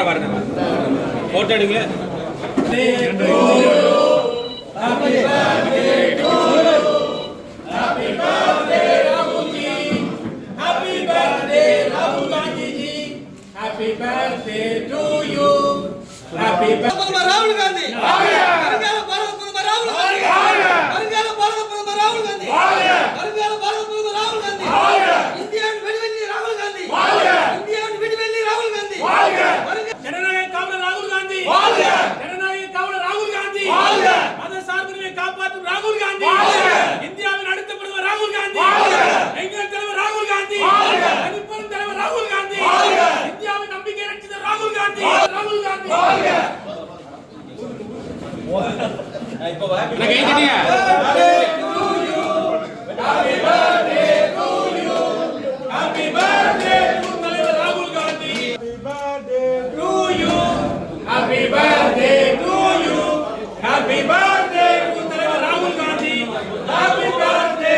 வரேன் போட்டோ எடுங்க. Happy birthday to you. Happy birthday Rahul Gandhi. வருங்கால பாரத பிரதமர் ராகுல் காந்தி. வருங்கால பாரத பிரதமர் ராகுல் காந்தி. வருங்கால பாரத பிரதமர் ராகுல் காந்தி. இந்தியாவின் விடுதலை ராகுல் காந்தி. இந்தியாவின் விடுதலை ராகுல் காந்தி. ஜனநாயக காவலர் ராகுல் காந்தி. ஜனநாயக காவலர் ராகுல் காந்தி. மத சார்பின்மையை காப்பாற்றும் ராகுல் காந்தி. இந்தியாவின் அடுத்த பிரதமர் ராகுல் காந்தி. எங்கள் தலைவர் ராகுல் காந்தி. அனுப்பரும் தலைவர் ராகுல் காந்தி. இந்தியாவின் நம்பிக்கை ரட்சிதர் ராகுல் காந்தி. ராகுல் காந்தி. இப்போ கை தட்டிங்க. Happy birthday to you. Happy birthday to தலைவர் ராகுல் Gandhi. Happy birthday to you. Happy birthday to தலைவர் ராகுல் காந்தி. Happy birthday.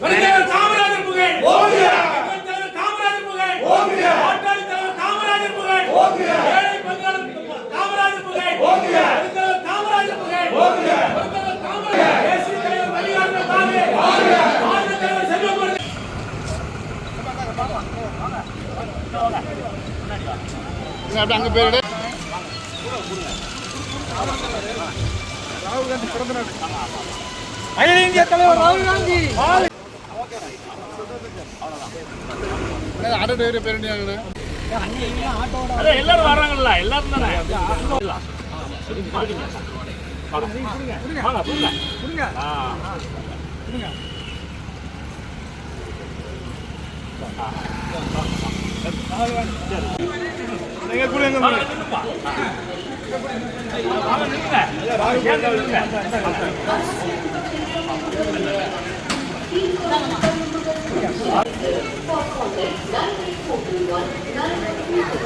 வருங்கால காமராஜர் புகழ். எங்கள் தலைவர் காமராஜர் புகழ். பாட்டாளி தலைவர் காமராஜர் புகழ். ஏழை பங்காளர் காமராஜர் புகழ். வருங்கால காமராஜர் புகழ். வருங்கால காமராஜர் தேசிய தலைவர் மல்லிகார்ஜுன கார்கே. மாநில தலைவர் செல்வகுமார். அங்க பேரு ராகுல் காந்தி பிறந்த நாள். அகில இந்திய தலைவர் ராகுல் காந்தி. அடடே பேரு எல்லாரும் வர்றாங்கல்ல, எல்லாரும் தானே.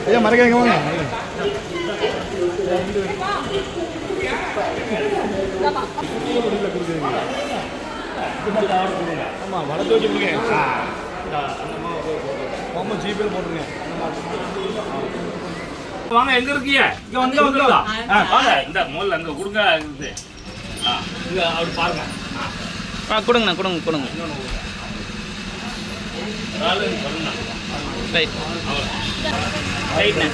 ஐயா மறக்காதீங்க வாங்க. ஆமா வளர்த்து வச்சு கொடுங்க. ஆமா ஜிபே போட்டுருங்க. வாங்க, எங்க இருக்கீங்க? இங்க வந்து வந்துடலாம். வாங்க, இந்த முதல்ல அங்க கொடுங்க. இது இங்க அவர் பாருங்க. கொடுங்கண்ணா கொடுங்க. சொல்லுங்க. ரைட் ரைட்ண்ணா.